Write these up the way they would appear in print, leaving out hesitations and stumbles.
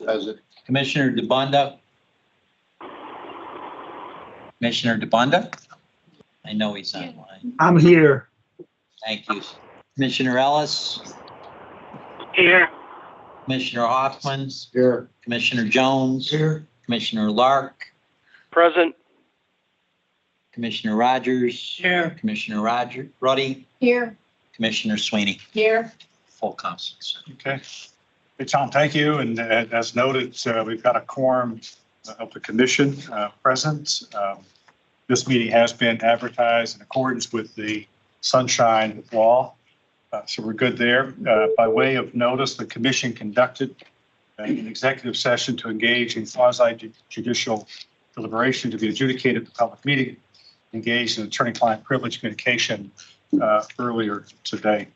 Present. Commissioner DeBunda? Commissioner DeBunda? I know he's online. I'm here. Thank you. Commissioner Ellis? Here. Commissioner Hoffman? Here. Commissioner Jones? Here. Commissioner Lark? Present. Commissioner Rogers? Here. Commissioner Ruddy? Here. Commissioner Sweeney? Here. Full council. Okay. Hey, Tom, thank you. And as noted, we've got a quorum of the commission present. This meeting has been advertised in accordance with the sunshine law. So we're good there. By way of notice, the commission conducted an executive session to engage in quasi-judicial deliberation to be adjudicated at the public meeting, engaged in attorney-client privilege communication earlier today.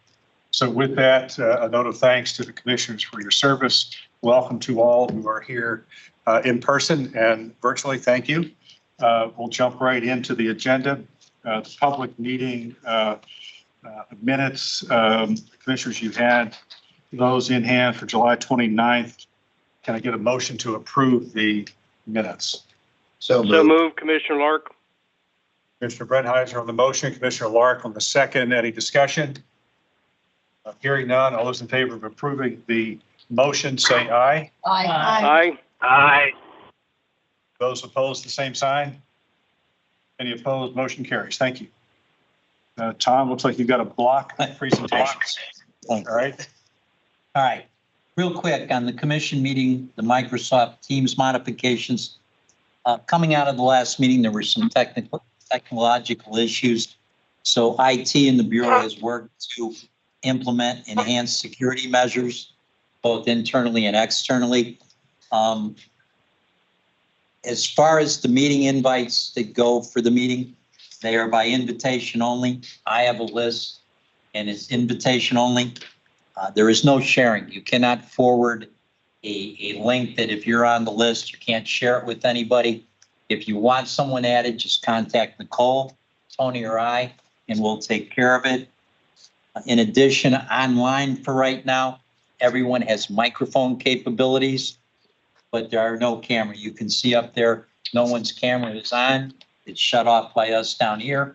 So with that, a note of thanks to the commissioners for your service. Welcome to all who are here in person and virtually. Thank you. We'll jump right into the agenda. The public meeting minutes. Commissioners, you've had those in hand for July 29th. Can I get a motion to approve the minutes? So So moved. moved, Commissioner Lark. Commissioner Brenheiser on the motion, Commissioner Lark on the second. Any discussion? Hearing none, all those in favor of approving the motion, say aye. Aye. Aye. Those opposed, the same sign. Any opposed, motion carries. Thank you. Tom, looks like you've got a block of presentations. All right. All right, real quick on the commission meeting, the Microsoft Teams modifications. Coming out of the last meeting, there were some technological issues. So IT and the Bureau has worked to implement enhanced security measures, both internally and externally. As far as the meeting invites that go for the meeting, they are by invitation only. I have a list and it's invitation only. There is no sharing. You cannot forward a link that if you're on the list, you can't share it with anybody. If you want someone added, just contact Nicole, Tony, or I, and we'll take care of it. In addition, online for right now, everyone has microphone capabilities, but there are no camera. You can see up there, no one's camera is on. It's shut off by us down here.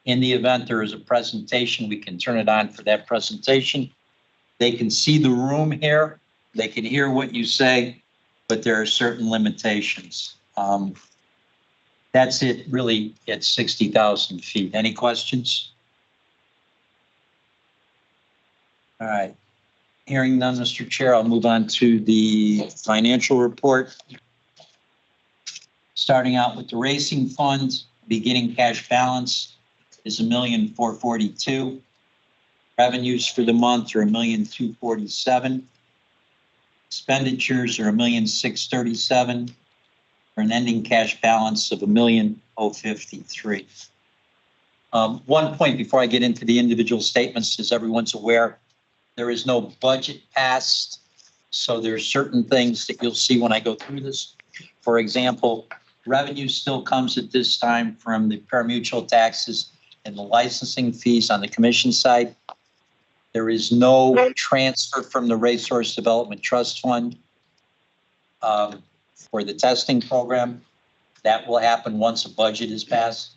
In the event there is a presentation, we can turn it on for that presentation. They can see the room here. They can hear what you say, but there are certain limitations. That's it really at 60,000 feet. Any questions? All right. Hearing none, Mr. Chair, I'll move on to the financial report. Starting out with the racing fund, beginning cash balance is $1,442,000. Revenues for the month are $1,247,000. Expenditures are $1,637,000 for an ending cash balance of $1,053,000. One point before I get into the individual statements, as everyone's aware, there is no budget passed. So there's certain things that you'll see when I go through this. For example, revenue still comes at this time from the parimutuel taxes and the licensing fees on the commission side. There is no transfer from the Racehorse Development Trust Fund for the testing program. That will happen once a budget is passed.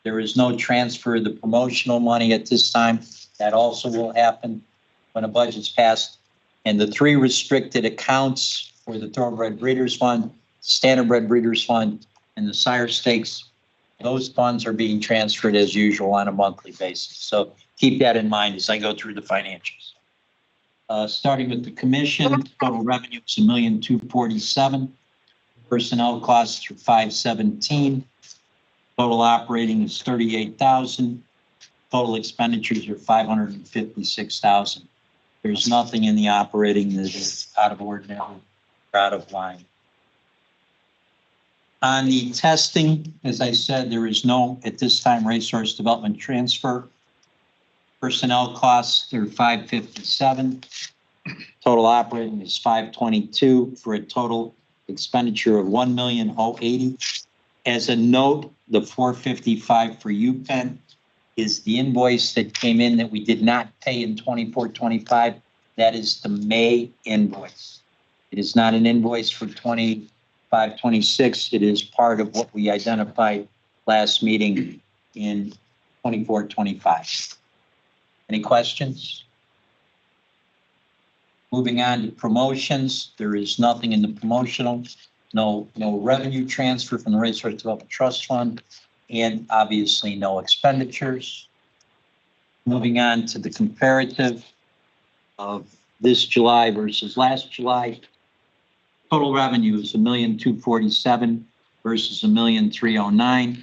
There is no transfer of the promotional money at this time. That also will happen when a budget's passed. And the three restricted accounts for the Thoroughbred Breeders Fund, Standardbred Breeders Fund, and the Sire Stakes, those funds are being transferred as usual on a monthly basis. So keep that in mind as I go through the financials. Starting with the commission, total revenue is $1,247,000. Personnel costs are $517,000. Total operating is $38,000. Total expenditures are $556,000. There's nothing in the operating that is out of ordinary or out of line. On the testing, as I said, there is no, at this time, racehorse development transfer. Personnel costs are $557,000. Total operating is $522,000 for a total expenditure of $1,080,000. As a note, the $455,000 for UPenn is the invoice that came in that we did not pay in 24-25. That is the May invoice. It is not an invoice for 25-26. It is part of what we identified last meeting in 24-25. Any questions? Moving on to promotions, there is nothing in the promotional, no revenue transfer from the Racehorse Development Trust Fund, and obviously no expenditures. Moving on to the comparative of this July versus last July. Total revenue is $1,247,000 versus $1,309,000.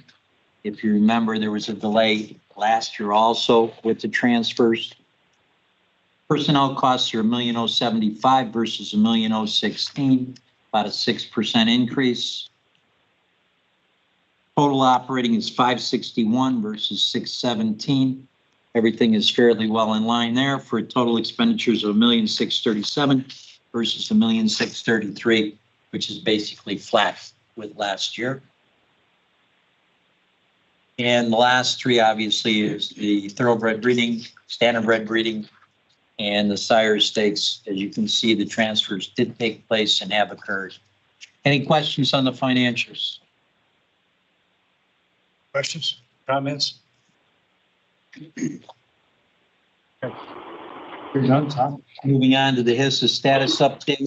If you remember, there was a delay last year also with the transfers. Personnel costs are $1,075,000 versus $1,016,000, about a 6% increase. Total operating is $561 versus $617. Everything is fairly well in line there for total expenditures of $1,637,000 versus $1,633,000, which is basically flat with last year. And the last three obviously is the thoroughbred breeding, standardbred breeding, and the sire stakes. As you can see, the transfers did take place and have occurred. Any questions on the financials? Questions, comments? You're done, Tom? Moving on to the HISA status update.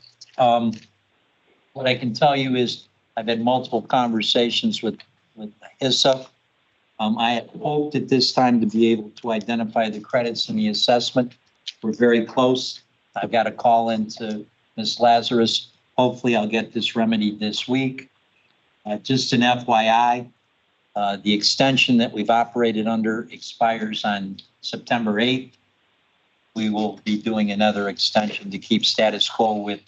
What I can tell you is I've had multiple conversations with HISA. I had hoped at this time to be able to identify the credits in the assessment. We're very close. I've got a call into Ms. Lazarus. Hopefully I'll get this remedied this week. Just an FYI, the extension that we've operated under expires on September 8th. We will be doing another extension to keep status quo with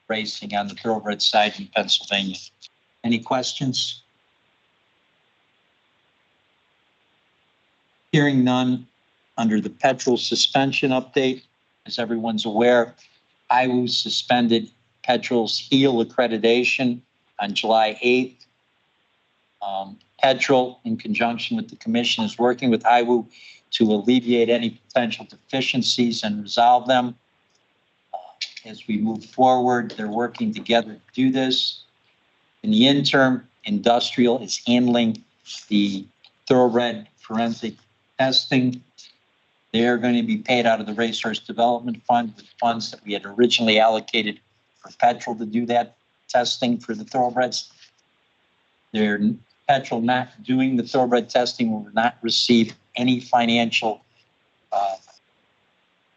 racing on the thoroughbred side in Pennsylvania. Any questions? Hearing none. Under the petrol suspension update, as everyone's aware, IWU suspended petrol's HEAL accreditation on July 8th. Petrol, in conjunction with the commission, is working with IWU to alleviate any potential deficiencies and resolve them. As we move forward, they're working together to do this. In the interim, industrial is handling the thoroughbred forensic testing. They are going to be paid out of the Racehorse Development Fund with funds that we had originally allocated for petrol to do that testing for the thoroughbreds. They're petrol not doing the thoroughbred testing will not receive any financial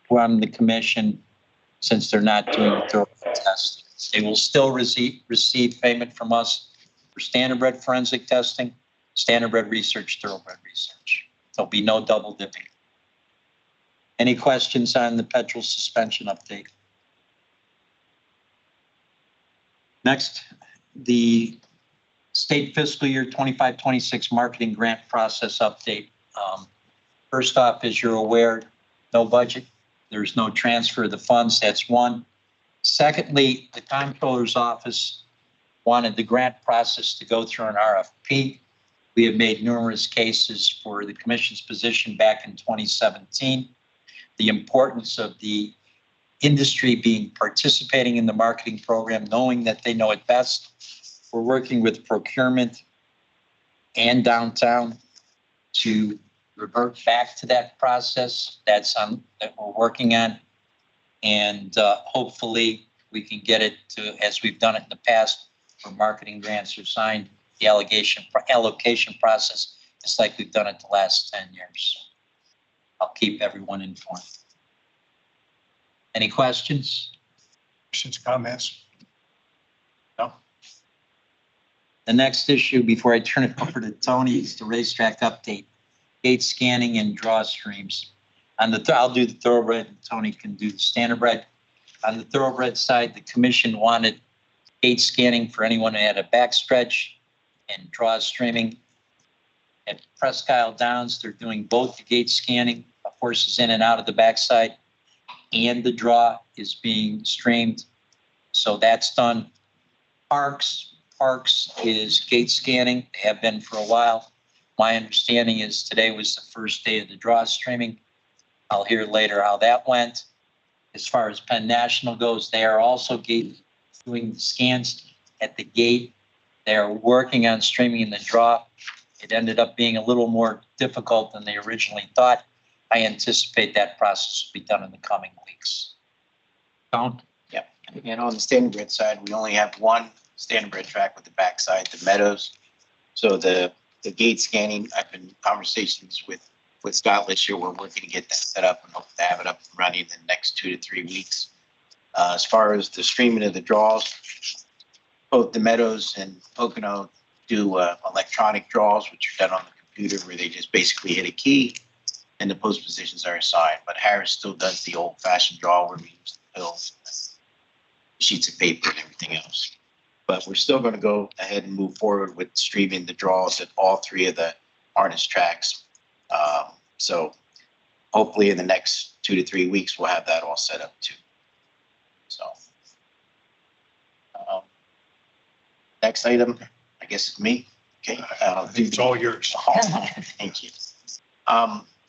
from the commission since they're not doing the thoroughbred testing. They will still receive payment from us for standardbred forensic testing, standardbred research, thoroughbred research. There'll be no double dipping. Any questions on the petrol suspension update? Next, the state fiscal year 25-26 marketing grant process update. First off, as you're aware, no budget. There's no transfer of the funds. That's one. Secondly, the comptroller's office wanted the grant process to go through an RFP. We have made numerous cases for the commission's position back in 2017. The importance of the industry participating in the marketing program, knowing that they know it best. We're working with procurement and downtown to revert back to that process. That we're working on. And hopefully we can get it to, as we've done it in the past, where marketing grants are signed, the allocation process, just like we've done it the last 10 years. I'll keep everyone informed. Any questions? Questions, comments? No? The next issue before I turn it over to Tony is the racetrack update, gate scanning and draw streams. I'll do the thoroughbred and Tony can do the standardbred. On the thoroughbred side, the commission wanted gate scanning for anyone who had a backstretch and draw streaming. At Presque Isle Downs, they're doing both the gate scanning of horses in and out of the backside, and the draw is being streamed. So that's done. Parks is gate scanning. They have been for a while. My understanding is today was the first day of the draw streaming. I'll hear later how that went. As far as Penn National goes, they are also gate doing the scans at the gate. They're working on streaming the draw. It ended up being a little more difficult than they originally thought. I anticipate that process will be done in the coming weeks. Count? Yep. And on the standardbred side, we only have one standardbred track with the backside, the meadows. So the gate scanning, I've been in conversations with Scott this year. We're working to get that set up and hope to have it up and running in the next 2 to 3 weeks. As far as the streaming of the draws, both the meadows and Pocono do electronic draws, which are done on the computer, where they just basically hit a key and the post positions are assigned. But Harris still does the old-fashioned draw where we use the pills, sheets of paper, and everything else. But we're still going to go ahead and move forward with streaming the draws at all 3 of the harness tracks. So hopefully in the next 2 to 3 weeks, we'll have that all set up too. So next item, I guess it's me. Okay. It's all yours. Thank you.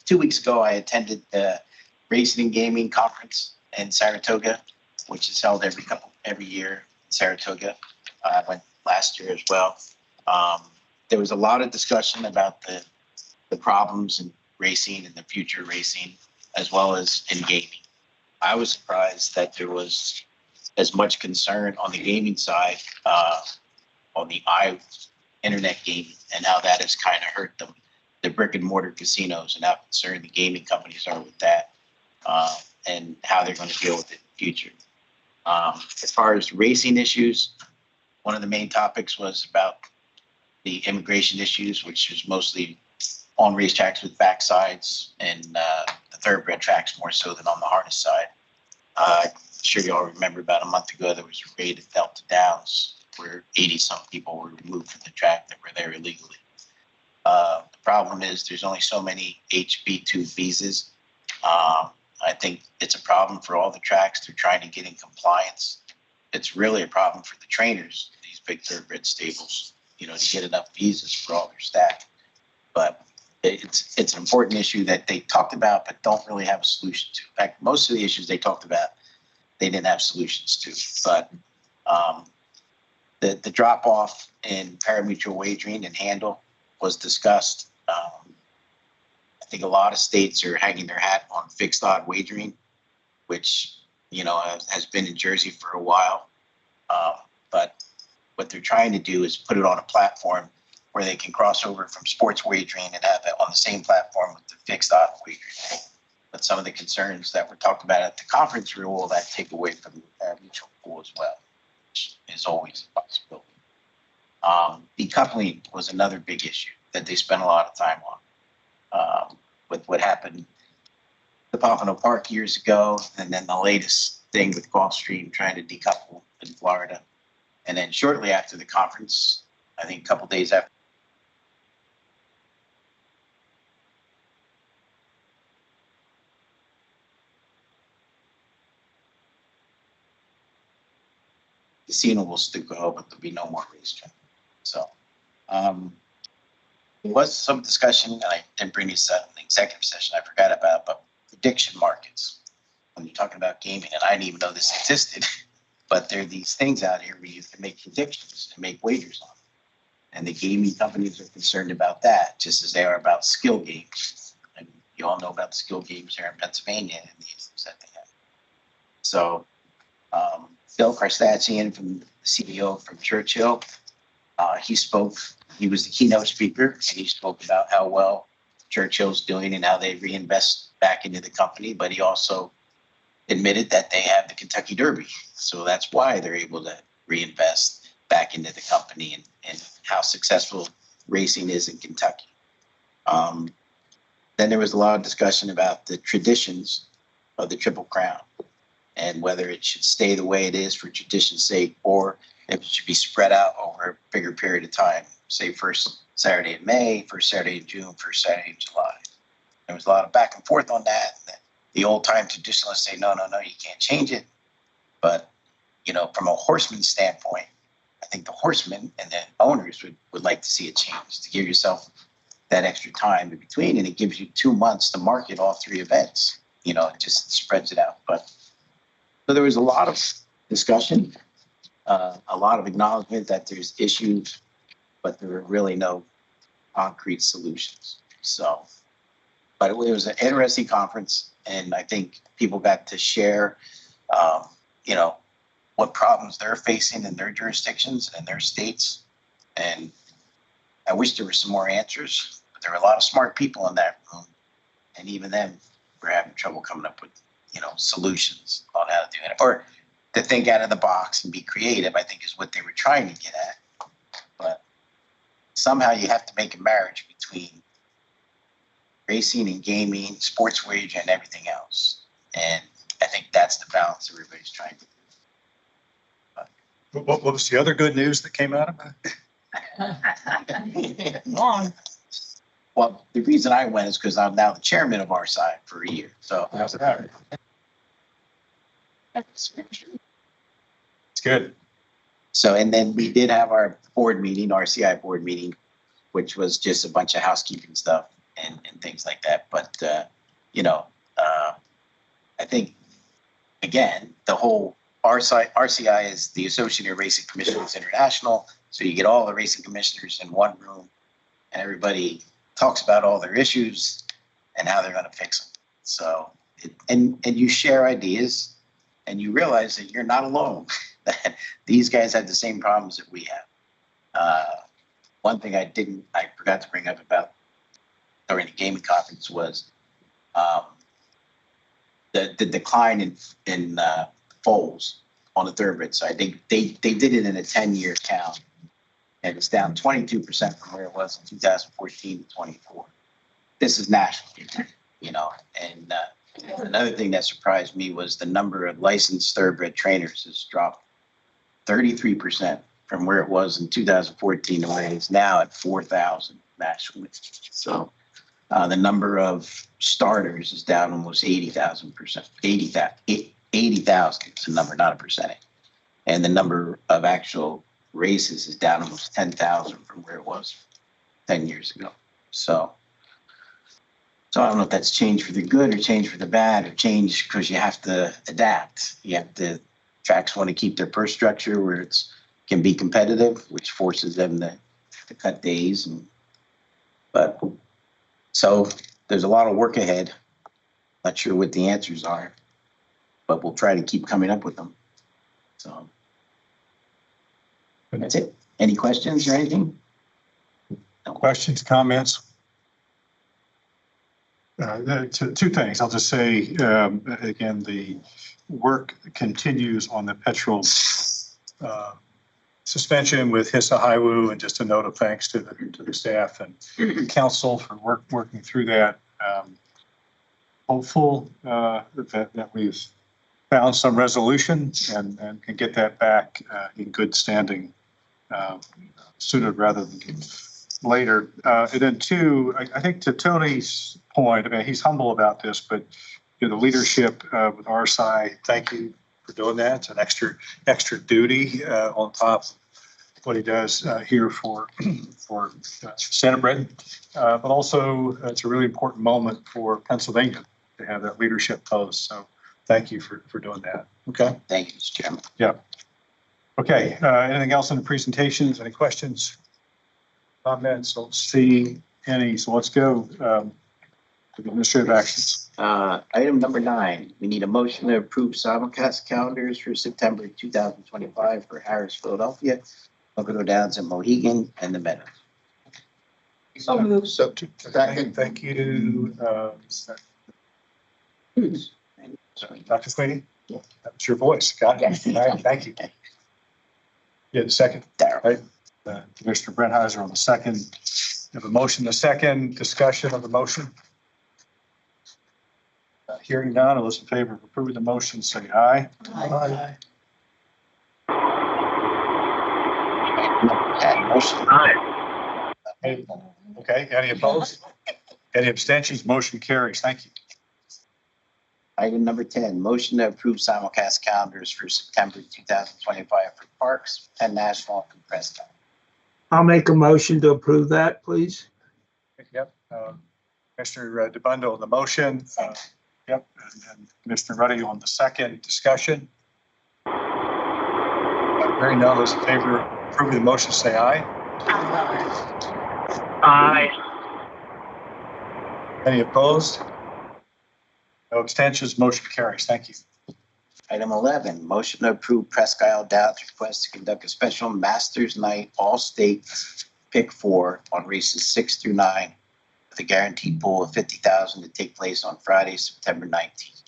2 weeks ago, I attended the Racing and Gaming Conference in Saratoga, which is held every year in Saratoga. I went last year as well. There was a lot of discussion about the problems in racing and the future racing, as well as in gaming. I was surprised that there was as much concern on the gaming side, on the internet gaming, and how that has kind of hurt them, the brick and mortar casinos, and how concerned the gaming companies are with that, and how they're going to deal with it in the future. As far as racing issues, one of the main topics was about the immigration issues, which is mostly on racetracks with backsides and the thoroughbred tracks more so than on the harness side. I'm sure you all remember about a month ago there was a raid at Delta Downs where 80-some people were removed from the track that were there illegally. The problem is there's only so many HB2 visas. I think it's a problem for all the tracks. They're trying to get in compliance. It's really a problem for the trainers, these big thoroughbred stables, to get enough visas for all their staff. But it's an important issue that they talked about but don't really have a solution to. In fact, most of the issues they talked about, they didn't have solutions to. But the drop-off in parimutuel wagering and handle was discussed. I think a lot of states are hanging their hat on fixed odd wagering, which has been in Jersey for a while. But what they're trying to do is put it on a platform where they can cross over from sports wagering and have it on the same platform with the fixed odd wagering. But some of the concerns that were talked about at the conference will that take away from the mutual pool as well, which is always a possibility. Decoupling was another big issue that they spent a lot of time on. With what happened at Pompano Park years ago, and then the latest thing with Gulfstream trying to decouple in Florida. And then shortly after the conference, I think a couple days after, casino will still go, but there'll be no more racetrack. So there was some discussion, and I didn't bring this up in the executive session, I forgot about, but prediction markets. When you're talking about gaming, and I didn't even know this existed, but there are these things out here where you can make predictions and make wagers on. And the gaming companies are concerned about that, just as they are about skill games. And you all know about the skill games here in Pennsylvania and the issues that they have. So Bill Karstatsian, from the CEO from Churchill, he spoke. He was the keynote speaker, and he spoke about how well Churchill's doing and how they reinvest back into the company. But he also admitted that they have the Kentucky Derby. So that's why they're able to reinvest back into the company and how successful racing is in Kentucky. Then there was a lot of discussion about the traditions of the Triple Crown and whether it should stay the way it is for tradition's sake or if it should be spread out over a bigger period of time, say first Saturday in May, first Saturday in June, first Saturday in July. There was a lot of back and forth on that. The old-time traditionalists say, no, you can't change it. But, from a horseman standpoint, I think the horsemen and the owners would like to see a change, to give yourself that extra time in between, and it gives you 2 months to market all 3 events. It just spreads it out. But so there was a lot of discussion. a lot of acknowledgement that there's issues, but there are really no concrete solutions. So, but it was an interesting conference, and I think people got to share, you know, what problems they're facing in their jurisdictions and their states. And I wish there were some more answers, but there were a lot of smart people in that room, and even them were having trouble coming up with, you know, solutions on how to do it, or to think out of the box and be creative, I think is what they were trying to get at. But somehow you have to make a marriage between racing and gaming, sports wager, and everything else. And I think that's the balance everybody's trying to do. What was the other good news that came out of it? Well, the reason I went is because I'm now the chairman of our side for a year. So How's it happen? It's good. So, and then we did have our board meeting, RCI board meeting, which was just a bunch of housekeeping stuff and things like that. But, you know, I think, again, the whole RCI is the Associated Racing Commissioners International. So you get all the racing commissioners in one room, and everybody talks about all their issues and how they're going to fix them. So, and you share ideas, and you realize that you're not alone. That these guys have the same problems that we have. One thing I forgot to bring up about during the gaming conference was the decline in foals on the thoroughbred side. They did it in a 10-year count, and it's down 22% from where it was in 2014 to 24. This is national, you know. And another thing that surprised me was the number of licensed thoroughbred trainers has dropped 33% from where it was in 2014 to where it is now at 4,000 nationally. So the number of starters is down almost 80,000%. 80,000 is a number, not a percentage. And the number of actual races is down almost 10,000 from where it was 10 years ago. So I don't know if that's changed for the good or changed for the bad or changed because you have to adapt. You have to, tracks want to keep their purse structure where it's can be competitive, which forces them to cut days. But so there's a lot of work ahead. Not sure what the answers are, but we'll try to keep coming up with them. So that's it. Any questions or anything? No. Questions, comments? Two things. I'll just say, again, the work continues on the petrol suspension with HISA Haiwu, and just a note of thanks to the staff and council for working through that. Hopeful that we've found some resolution and can get that back in good standing sooner rather than later. And then two, I think to Tony's point, I mean, he's humble about this, but you know, the leadership with our side, thank you for doing that. It's an extra duty on top of what he does here for Standardbred. But also it's a really important moment for Pennsylvania to have that leadership post. So thank you for doing that. Okay. Thank you, Mr. Chairman. Yeah. Okay. Anything else in the presentations? Any questions? Comments? Don't see any. So let's go to the administrative actions. Item number 9, we need a motion to approve simulcast calendars for September 2025 for Harris, Philadelphia, Pocono Downs, and Mohegan, and the Meadows. So moved. So thank you. Sorry. Dr. Sweeney? Yeah. That was your voice. Got it. Yes. All right, thank you. Yeah, the second. Darryl. Right. Commissioner Brennheiser on the second. We have a motion, the second discussion of the motion. Hearing none, all those in favor of approving the motion, say aye. Aye. Motion. Aye. Okay, any opposed? Any abstentions? Motion carries. Thank you. Item number 10, motion to approve simulcast calendars for September 2025 for Parks, Penn National, and Prescott. I'll make a motion to approve that, please. Yep. Commissioner DeBundo on the motion. Yep. And Commissioner Ruddy on the second discussion. Hearing none, those in favor of approving the motion say aye. Aye. Any opposed? No abstentions, motion carries. Thank you. Item 11, motion to approve Presque Isle Downs request to conduct a special Masters Night All-State Pick 4 on races 6 through 9 with a guaranteed pool of $50,000 to take place on Friday, September 19th.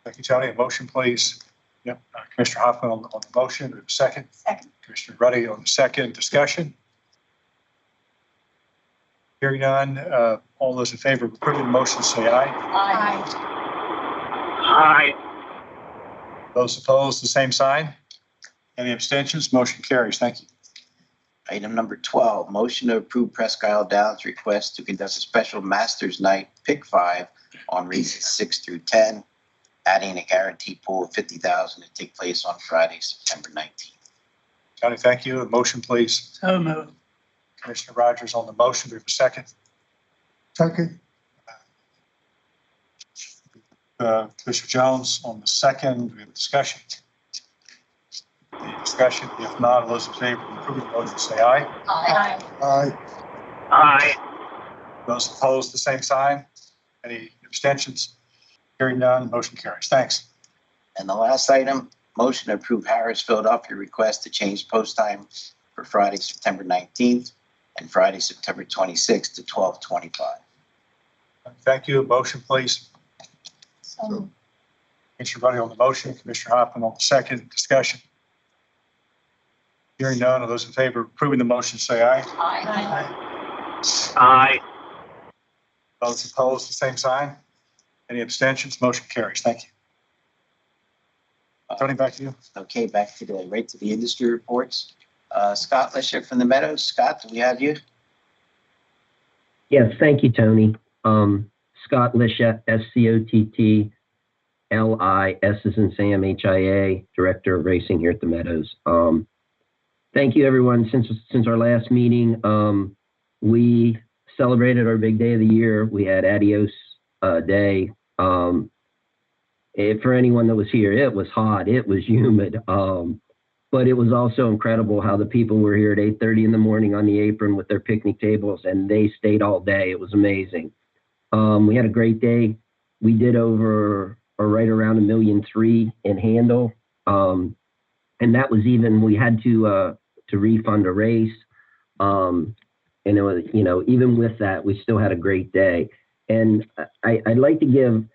Thank you, Tony. A motion, please. Yep. Commissioner Hoffman on the motion. Do we have a second? Second. Commissioner Ruddy on the second. Discussion? Hearing none. All those in favor of approving the motion say aye. Aye. Aye. Those opposed, the same sign. Any abstentions? Motion carries. Thank you. Item number 12, motion to approve Presque Isle Downs request to conduct a special Masters Night Pick 5 on races 6 through 10, adding a guaranteed pool of $50,000 to take place on Friday, September 19th. Tony, thank you. A motion, please. So moved. Commissioner Rogers on the motion. Do we have a second? Second. Commissioner Jones on the second. Do we have a discussion? Any discussion? If not, all those in favor of approving the motion say aye. Aye. Aye. Aye. Those opposed, the same sign. Any abstentions? Hearing none, motion carries. Thanks. And the last item, motion to approve Harris Philadelphia request to change post time for Friday, September 19th and Friday, September 26th to 12:25. Thank you. Motion, please. So moved. Commissioner Ruddy on the motion, Commissioner Hoffman on the second. Discussion. Hearing none, all those in favor of approving the motion say aye. Aye. Aye. Those opposed, the same sign. Any abstentions? Motion carries. Thank you. Tony, back to you. Okay, back to the industry reports. Scott Lisher from the Meadows. Scott, do we have you? Yes, thank you, Tony. Scott Lisha, SCOTT, LI, S as in Sam, HIA, Director of Racing here at the Meadows. Thank you, everyone. Since our last meeting, we celebrated our big day of the year. We had Adios Day. For anyone that was here, it was hot, it was humid, but it was also incredible how the people were here at 8:30 in the morning on the apron with their picnic tables, and they stayed all day. It was amazing. We had a great day. We did over or right around $1.3 million in handle, and that was even, we had to refund a race, and it was, even with that, we still had a great day. And I'd like to give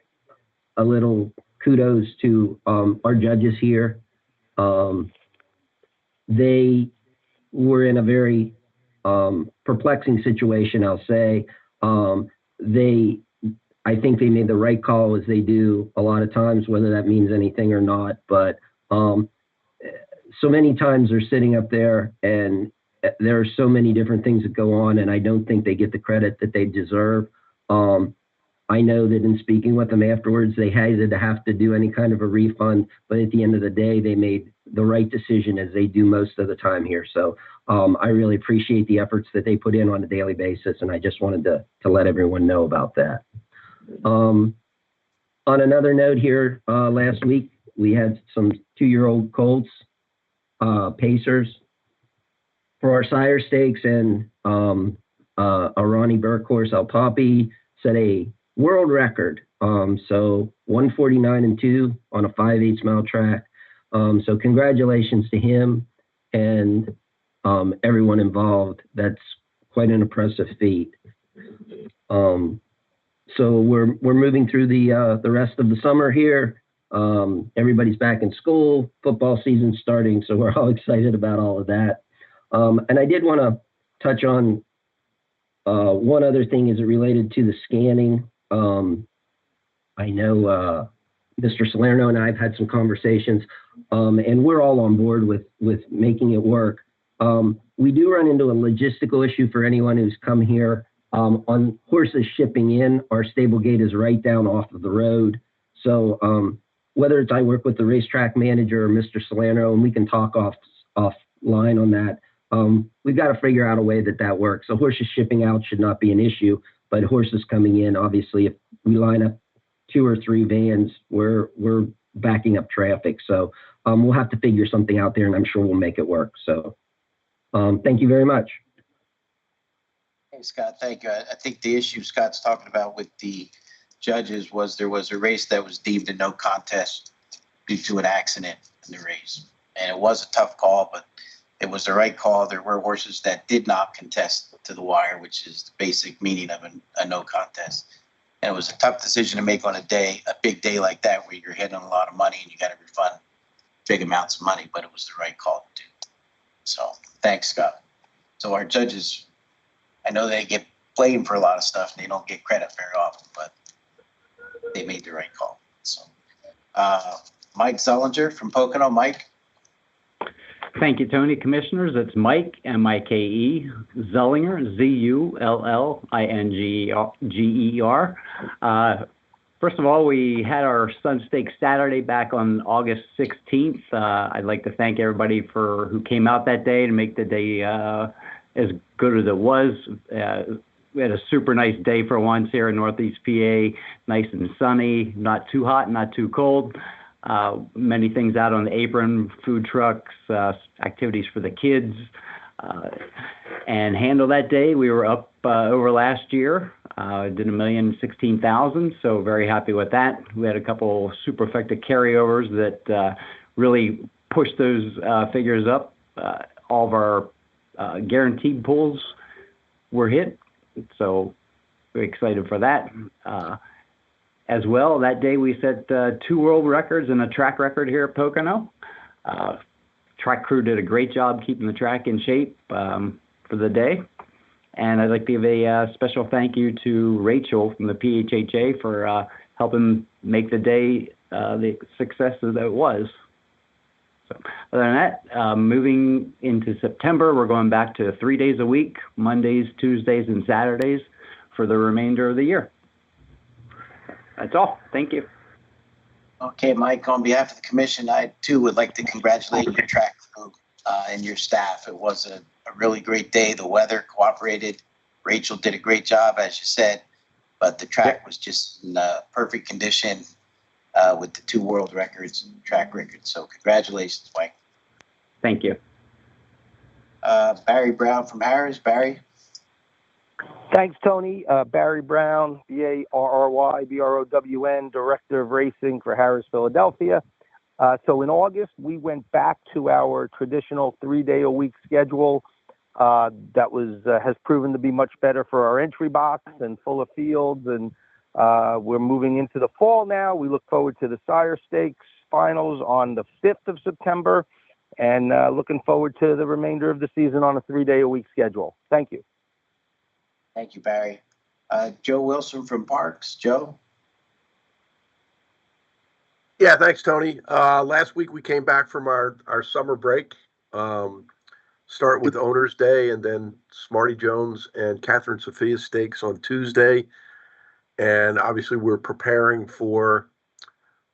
a little kudos to our judges here. They were in a very perplexing situation, I'll say. I think they made the right call, as they do a lot of times, whether that means anything or not. But so many times they're sitting up there and there are so many different things that go on, and I don't think they get the credit that they deserve. I know that in speaking with them afterwards, they hated to have to do any kind of a refund, but at the end of the day, they made the right decision, as they do most of the time here. So I really appreciate the efforts that they put in on a daily basis, and I just wanted to let everyone know about that. On another note here, last week, we had some 2-year-old colts, pacers, for our sire stakes, and a Ronnie Burke horse, El Papi, set a world record. So 149-2 on a 5/8 mile track. So congratulations to him and everyone involved. That's quite an impressive feat. So we're moving through the rest of the summer here. Everybody's back in school, football season's starting, so we're all excited about all of that. And I did want to touch on one other thing as it related to the scanning. I know Mr. Salerno and I have had some conversations, and we're all on board with making it work. We do run into a logistical issue for anyone who's come here. On horses shipping in, our stable gate is right down off of the road. So whether it's I work with the racetrack manager or Mr. Salerno, and we can talk offline on that, we've got to figure out a way that works. So horses shipping out should not be an issue, but horses coming in, obviously, if we line up 2 or 3 vans, we're backing up traffic. So we'll have to figure something out there, and I'm sure we'll make it work. So thank you very much. Hey, Scott, thank you. I think the issue Scott's talking about with the judges was there was a race that was deemed a no contest due to an accident in the race. And it was a tough call, but it was the right call. There were horses that did not contest to the wire, which is the basic meaning of a no contest. And it was a tough decision to make on a big day like that, where you're hitting a lot of money and you got to refund big amounts of money, but it was the right call to do. So thanks, Scott. So our judges, I know they get blamed for a lot of stuff. They don't get credit very often, but they made the right call. So Mike Zullinger from Pocono. Mike. Thank you, Tony. Commissioners, it's Mike, M-I-K-E, Zullinger, Z-U-L-L-I-N-G-E-R. First of all, we had our Sun Stakes Saturday back on August 16th. I'd like to thank everybody who came out that day to make the day as good as it was. We had a super nice day for once here in Northeast PA, nice and sunny, not too hot, not too cold. Many things out on the apron, food trucks, activities for the kids. And handle that day, we were up over last year, did 1,016,000, so very happy with that. We had a couple super effective carryovers that really pushed those figures up. All of our guaranteed pools were hit, so very excited for that. As well, that day we set 2 world records and a track record here at Pocono. Track crew did a great job keeping the track in shape for the day. And I'd like to give a special thank you to Rachel from the PHHA for helping make the day the success that it was. So, other than that, moving into September, we're going back to 3 days a week, Mondays, Tuesdays, and Saturdays for the remainder of the year. That's all. Thank you. Okay, Mike, on behalf of the commission, I too would like to congratulate your track crew and your staff. It was a really great day. The weather cooperated. Rachel did a great job, as you said, but the track was just in perfect condition with the 2 world records and track records. So congratulations, Mike. Thank you. Barry Brown from Harris. Barry. Thanks, Tony. Barry Brown, B-A-R-R-Y, B-R-O-W-N, Director of Racing for Harris, Philadelphia. So in August, we went back to our traditional 3-day-a-week schedule that has proven to be much better for our entry box and full of fields. And we're moving into the fall now. We look forward to the Sire Stakes finals on the 5th of September and looking forward to the remainder of the season on a 3-day-a-week schedule. Thank you. Thank you, Barry. Joe Wilson from Parks. Joe? Yeah, thanks, Tony. Last week we came back from our summer break. Start with Owner's Day and then Smarty Jones and Catherine Sophia Stakes on Tuesday. And obviously we're preparing for,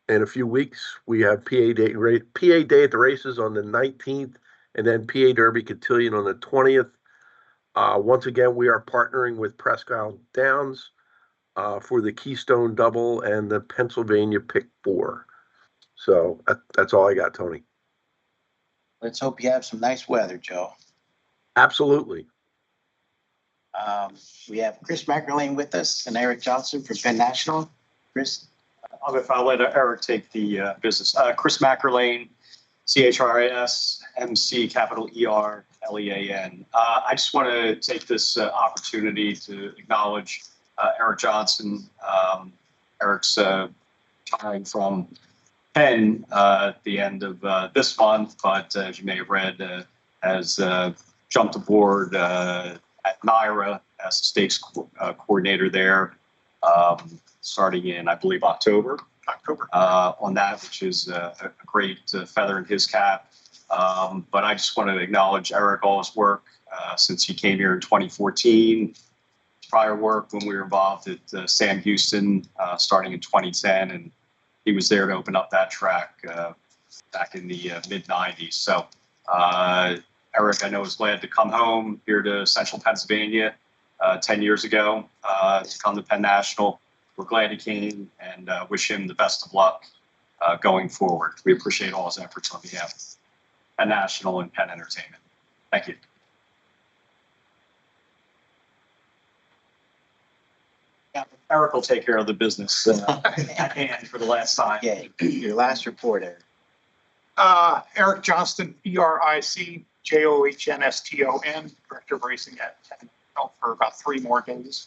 in a few weeks, we have PA Day at the races on the 19th and then PA Derby Cotillion on the 20th. Once again, we are partnering with Presque Isle Downs for the Keystone Double and the Pennsylvania Pick 4. So that's all I got, Tony. Let's hope you have some nice weather, Joe. Absolutely. We have Chris McErlane with us and Eric Johnson from Penn National. Chris? I'll let Eric take the business. Chris McErlane, C-H-R-I-S-M-C, capital E-R-L-E-A-N. I just want to take this opportunity to acknowledge Eric Johnson. Eric's retiring from Penn at the end of this month, but as you may have read, has jumped aboard at NYRA as the stakes coordinator there, starting in, I believe, October on that, which is a great feather in his cap. But I just want to acknowledge Eric, all his work since he came here in 2014, prior work when we were involved at Sam Houston starting in 2010, and he was there to open up that track back in the mid-90s. So Eric, I know, is glad to come home here to Central Pennsylvania 10 years ago to come to Penn National. We're glad he came and wish him the best of luck going forward. We appreciate all his efforts on behalf of National and Penn Entertainment. Thank you. Eric will take care of the business at hand for the last time. Yeah, your last report, Eric. Eric Johnston, ERICJOHNSTON, Director of Racing at Penn, for about 3 more days.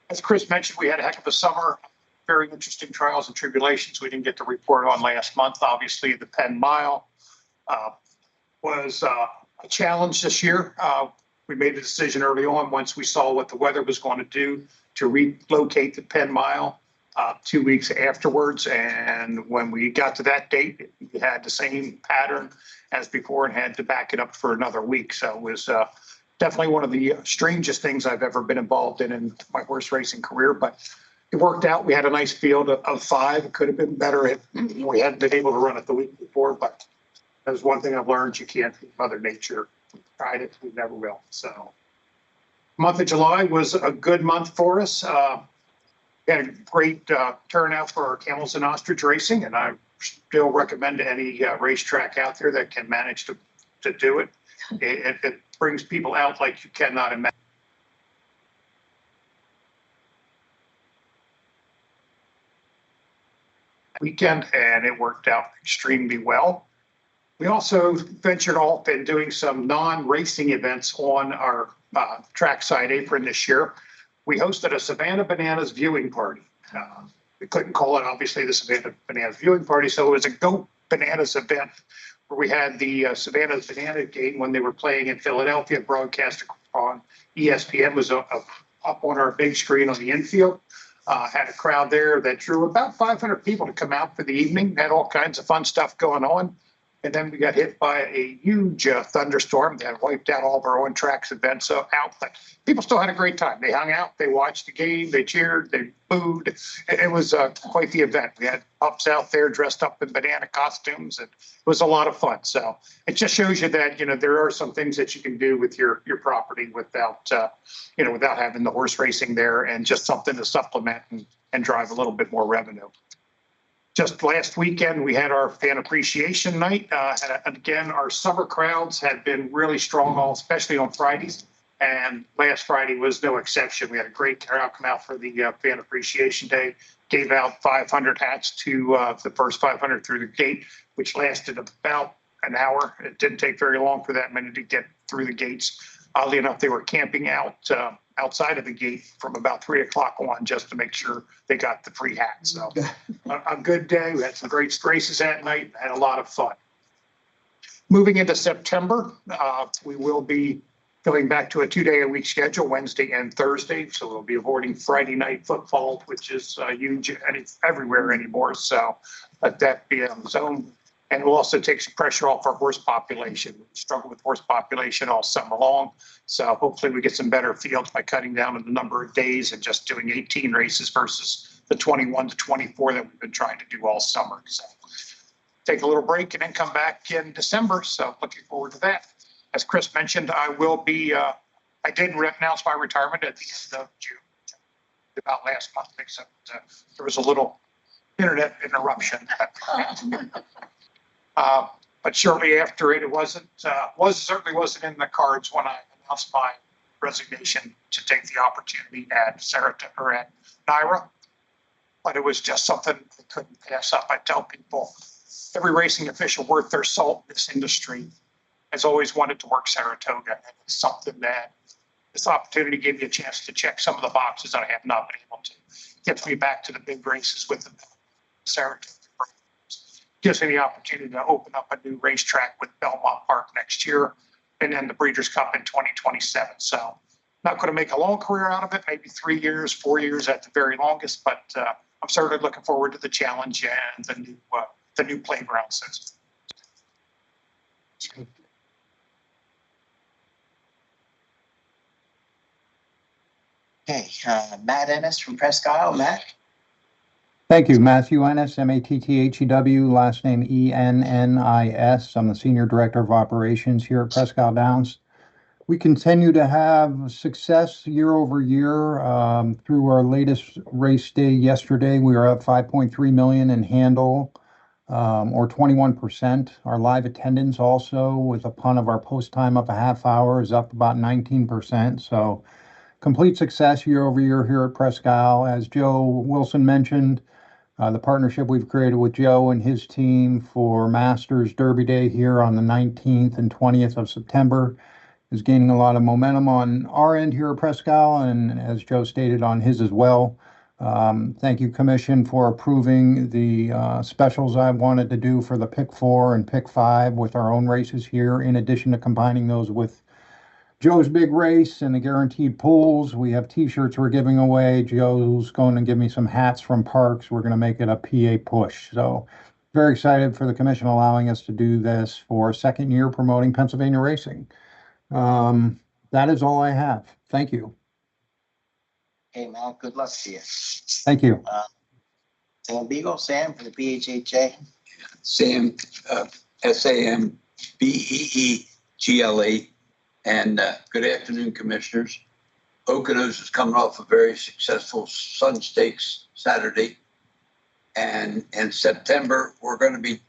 As Chris mentioned, we had a heck of a summer. Very interesting trials and tribulations we didn't get to report on last month. Obviously, the Penn Mile was a challenge this year. We made a decision early on, once we saw what the weather was going to do, to relocate the Penn Mile 2 weeks afterwards. And when we got to that date, we had the same pattern as before and had to back it up for another week. So it was definitely one of the strangest things I've ever been involved in my horse racing career. But it worked out. We had a nice field of 5. It could have been better if we hadn't been able to run it the week before. But that's one thing I've learned. You can't beat Mother Nature. We tried it. We never will. So month of July was a good month for us. We had a great turnout for our camels and ostrich racing, and I still recommend any racetrack out there that can manage to do it. It brings people out like you cannot imagine. Weekend, and it worked out extremely well. We also ventured off in doing some non-racing events on our trackside apron this year. We hosted a Savannah Bananas viewing party. We couldn't call it, obviously, the Savannah Bananas viewing party, so it was a Go Bananas event where we had the Savannah Banana game when they were playing in Philadelphia, broadcast on ESPN, was up on our big screen on the infield. Had a crowd there that drew about 500 people to come out for the evening. Had all kinds of fun stuff going on. And then we got hit by a huge thunderstorm that wiped out all of our on-tracks events out. But people still had a great time. They hung out, they watched the game, they cheered, they booed. It was quite the event. We had pups out there dressed up in banana costumes, and it was a lot of fun. So it just shows you that, there are some things that you can do with your property without, without having the horse racing there, and just something to supplement and drive a little bit more revenue. Just last weekend, we had our fan appreciation night. And again, our summer crowds had been really strong, especially on Fridays. And last Friday was no exception. We had a great crowd come out for the fan appreciation day. Gave out 500 hats to the first 500 through the gate, which lasted about an hour. It didn't take very long for that many to get through the gates. Oddly enough, they were camping out outside of the gate from about 3 o'clock on just to make sure they got the free hat. So a good day. We had some great races that night and had a lot of fun. Moving into September, we will be going back to a 2-day-a-week schedule, Wednesday and Thursday. So we'll be avoiding Friday night football, which is huge and it's everywhere anymore. So let that be on its own. And we'll also take some pressure off our horse population. We struggle with horse population all summer long. So hopefully we get some better fields by cutting down on the number of days and just doing 18 races versus the 21 to 24 that we've been trying to do all summer. So take a little break and then come back in December. So looking forward to that. As Chris mentioned, I will be, I did announce my retirement at the end of June, about last month, except there was a little internet interruption. But shortly after it certainly wasn't in the cards when I announced my resignation to take the opportunity at NYRA. But it was just something I couldn't pass up. I tell people, every racing official worth their salt in this industry has always wanted to work Saratoga. And it's something that this opportunity gave me a chance to check some of the boxes that I have not been able to. Gets me back to the big races with the Saratoga. Gives me the opportunity to open up a new racetrack with Belmont Park next year, and then the Breeders' Cup in 2027. So not going to make a long career out of it, maybe 3 years, 4 years at the very longest, but I'm certainly looking forward to the challenge and the new playground system. Okay, Matt Ennis from Presque Isle. Matt? Thank you. Matthew Ennis, M-A-T-T-H-E-W, last name E-N-N-I-S. I'm the Senior Director of Operations here at Presque Isle Downs. We continue to have success year over year. Through our latest race day yesterday, we were up 5.3 million in handle, or 21%. Our live attendance also, with a punt of our post time up a half hour, is up about 19%. So complete success year over year here at Presque Isle. As Joe Wilson mentioned, the partnership we've created with Joe and his team for Masters Derby Day here on the 19th and 20th of September is gaining a lot of momentum on our end here at Presque Isle, and as Joe stated, on his as well. Thank you, Commission, for approving the specials I wanted to do for the Pick 4 and Pick 5 with our own races here, in addition to combining those with Joe's big race and the guaranteed pools. We have t-shirts we're giving away. Joe's going to give me some hats from Parks. We're going to make it a PA push. So very excited for the Commission allowing us to do this for a second year promoting Pennsylvania racing. That is all I have. Thank you. Okay, Matt, good luck to you. Thank you. Sam Beagle, Sam for the PHHA. Sam, SAMBEEGLE. And good afternoon, Commissioners. Okonos is coming off a very successful Sun Stakes Saturday. And in September, we're going to be,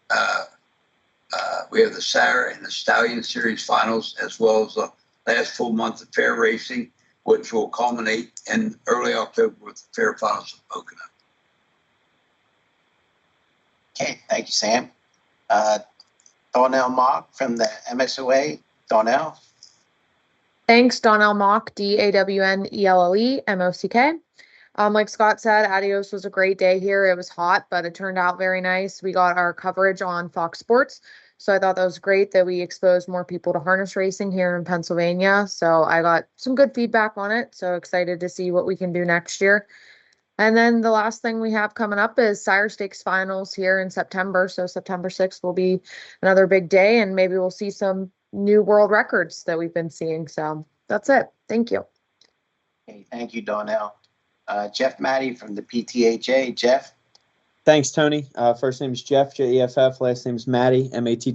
we have the Sarah and the Stallion Series finals, as well as the last full month of fair racing, which will culminate in early October with the fair finals of Pocono. Okay, thank you, Sam. Donnell Mock from the MSOA. Donnell. Thanks, Donnell Mock, DAWNELLE MOCK. Like Scott said, Adios was a great day here. It was hot, but it turned out very nice. We got our coverage on Fox Sports, so I thought that was great that we exposed more people to harness racing here in Pennsylvania. So I got some good feedback on it. So excited to see what we can do next year. And then the last thing we have coming up is Sire Stakes finals here in September. So September 6th will be another big day, and maybe we'll see some new world records that we've been seeing. So that's it. Thank you. Okay, thank you, Donnell. Jeff Matty from the PTHA. Jeff. Thanks, Tony. First name is Jeff, Jeff. Last name is Matty, Matty.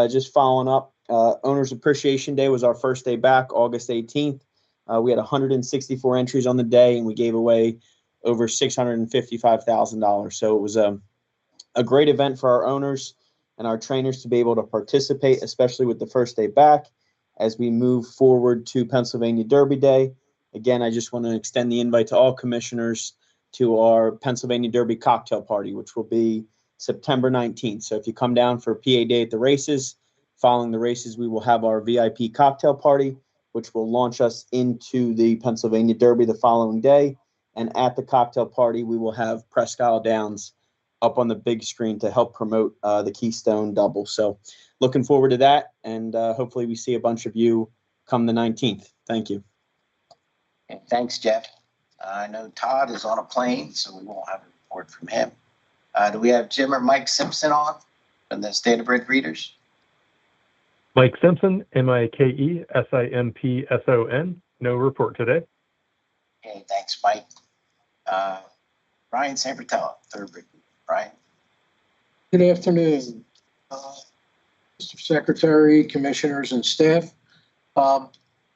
Just following up, Owners Appreciation Day was our first day back, August 18th. We had 164 entries on the day, and we gave away over $655,000. So it was a great event for our owners and our trainers to be able to participate, especially with the first day back as we move forward to Pennsylvania Derby Day. Again, I just want to extend the invite to all commissioners to our Pennsylvania Derby cocktail party, which will be September 19th. So if you come down for PA Day at the races, following the races, we will have our VIP cocktail party, which will launch us into the Pennsylvania Derby the following day. And at the cocktail party, we will have Presque Isle Downs up on the big screen to help promote the Keystone Double. So looking forward to that. And hopefully we see a bunch of you come the 19th. Thank you. Okay, thanks, Jeff. I know Todd is on a plane, so we won't have a report from him. Do we have Jim or Mike Simpson on from the Standardbred Breeders? Mike Simpson, MikeSimpson. No report today. Okay, thanks, Mike. Brian Sampertella, Thoroughbred. Brian. Good afternoon, Mr. Secretary, Commissioners, and staff.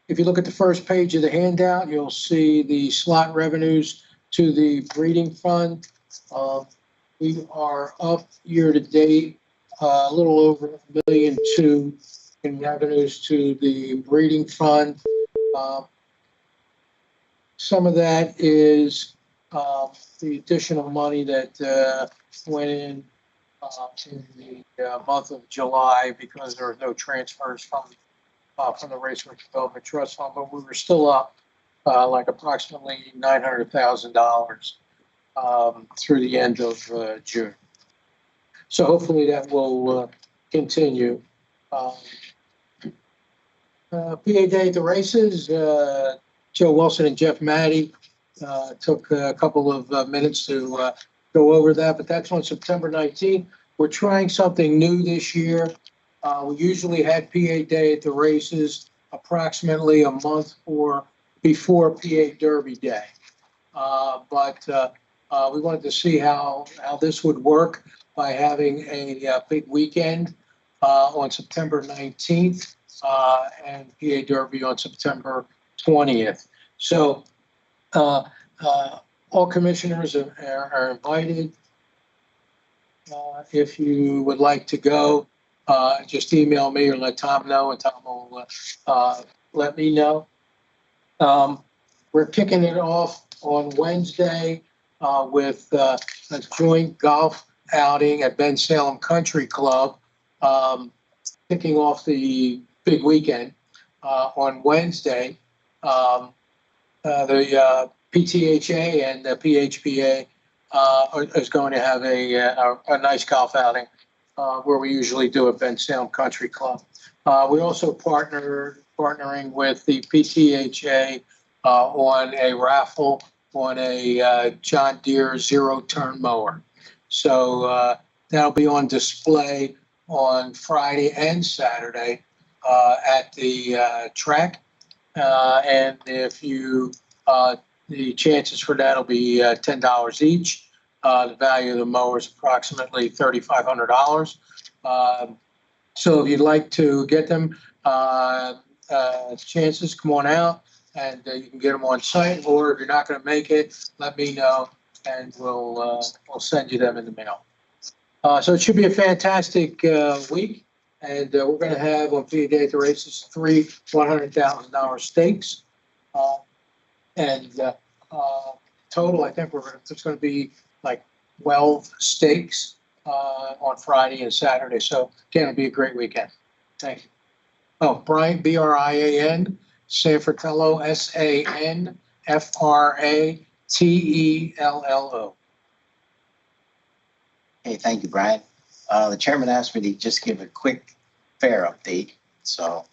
If you look at the first page of the handout, you'll see the slot revenues to the breeding fund. We are up year to date, a little over $1.2 million in revenues to the breeding fund. Some of that is the additional money that went in the month of July because there were no transfers from the Raceway Development Trust Fund, but we were still up like approximately $900,000 through the end of June. So hopefully that will continue. PA Day at the races, Joe Wilson and Jeff Matty took a couple of minutes to go over that, but that's on September 19th. We're trying something new this year. We usually had PA Day at the races approximately a month or before PA Derby Day. But we wanted to see how this would work by having a big weekend on September 19th. and PA Derby on September 20th. So all commissioners are invited. If you would like to go, just email me or let Tom know, and Tom will let me know. We're kicking it off on Wednesday with a joint golf outing at Ben Salem Country Club, kicking off the big weekend on Wednesday. The PTHA and the PHPA is going to have a nice golf outing where we usually do at Ben Salem Country Club. We also partnering with the PTHA on a raffle on a John Deere zero-turn mower. So that'll be on display on Friday and Saturday at the track. And if you, the chances for that will be $10 each. The value of the mower is approximately $3,500. So if you'd like to get them, chances, come on out, and you can get them on site. Or if you're not going to make it, let me know, and we'll send you them in the mail. So it should be a fantastic week, and we're going to have on PA Day at the Races 3 $100,000 stakes, and total I think it's going to be like 12 stakes on Friday and Saturday. So again, it'll be a great weekend. Thank you. Oh, Brian, Brian Sanfratello, Sanfratello. Hey, thank you, Brian. The chairman asked me to just give a quick fair update. So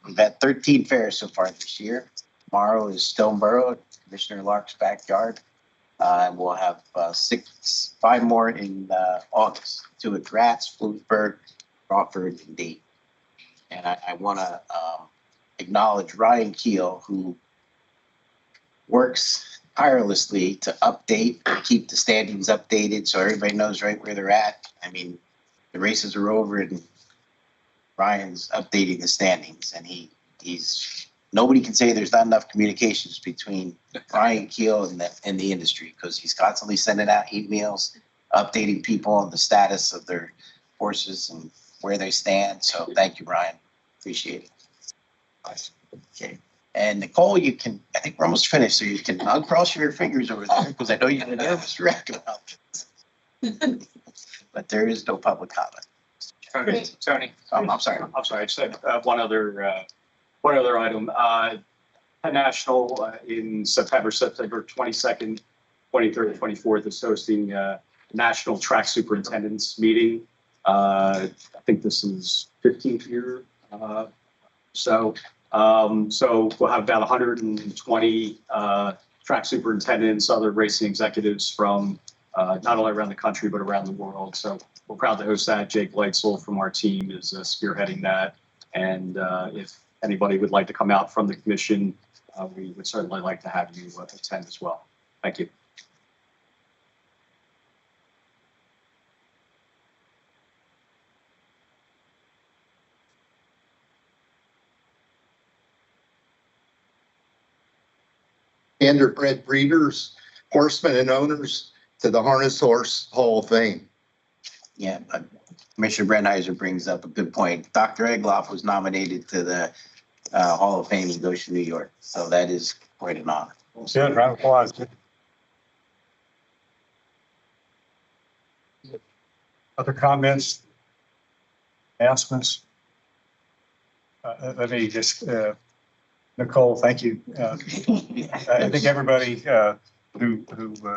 we've had 13 fairs so far this year. Tomorrow is Stoneboro at Commissioner Lark's backyard. And we'll have 5 more in August. 2 at Gratz, Bloomsburg, Crawford, and Dayton. And I want to acknowledge Ryan Keel, who works tirelessly to update, keep the standings updated so everybody knows right where they're at. I mean, the races are over and Ryan's updating the standings, and he's nobody can say there's not enough communications between Ryan Keel and the industry, because he's constantly sending out emails, updating people on the status of their horses and where they stand. So thank you, Ryan. Appreciate it. Nice. Okay. And Nicole, I think we're almost finished, so you can uncross your fingers over there, because I know you're nervous wreck about this. But there is no public comment. Tony. I'm sorry. I just have one other item. National in September 22nd, 23rd, 24th is hosting National Track Superintendents Meeting. I think this is 15th year. So we'll have about 120 track superintendents, other racing executives from not only around the country, but around the world. So we're proud to host that. Jake Leitzel from our team is spearheading that. And if anybody would like to come out from the commission, we would certainly like to have you attend as well. Thank you. Standardbred breeders, horsemen, and owners to the Harness Horse Hall of Fame. Yeah, Commissioner Brennheiser brings up a good point. Dr. Egloff was nominated to the Hall of Fame in Goshen, New York. So that is quite an honor. Good, round of applause. Other comments, announcements? Let me just, Nicole, thank you. I think everybody who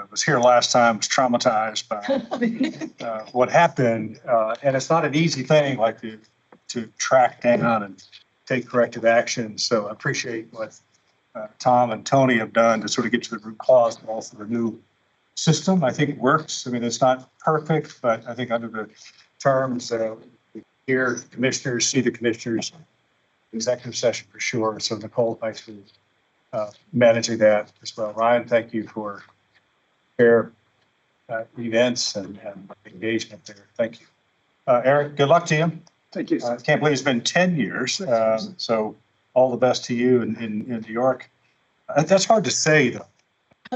was here last time was traumatized by what happened. And it's not an easy thing, like to track down and take corrective action. So I appreciate what Tom and Tony have done to sort of get to the root cause of also the new system. I think it works. I mean, it's not perfect, but I think under the terms, hear commissioners, see the commissioners, executive session for sure. So Nicole, thanks for managing that as well. Ryan, thank you for fair events and engagement there. Thank you. Eric, good luck to you. Thank you. I can't believe it's been 10 years. So all the best to you in New York. That's hard to say, though,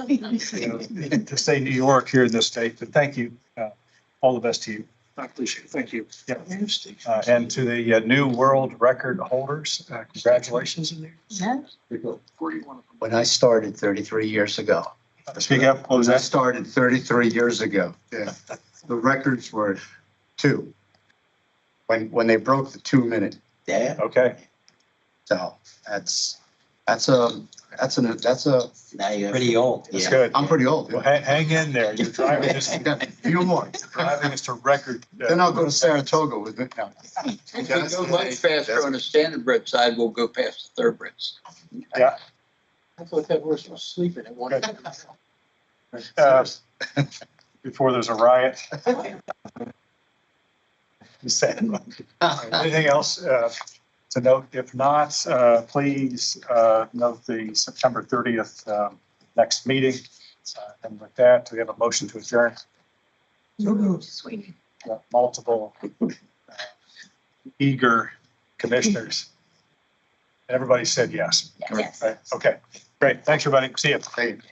to say New York here in this state, but thank you. All the best to you. I appreciate it. Thank you. Yeah. And to the new world record holders, congratulations. When I started 33 years ago. Speak up. What was When I that? started 33 years ago. Yeah. The records were 2. When they broke the 2-minute. Yeah. Okay. So that's a Now you're Pretty old. That's Yeah. good. I'm pretty old. Well, hang in there. You're driving us, Few more. driving us to record. Then I'll go to Saratoga with it. No. If we go much faster on the standardbred side, we'll go past the thoroughbreds. Yeah. I thought that horse was sleeping at one. Before there's a riot. Sad. Anything else to note? If not, please note the September 30th next meeting. And with that, we have a motion to adjourn. Multiple eager commissioners. Everybody said yes. Yes. Right. Okay, great. Thanks, everybody. See you. Thank you.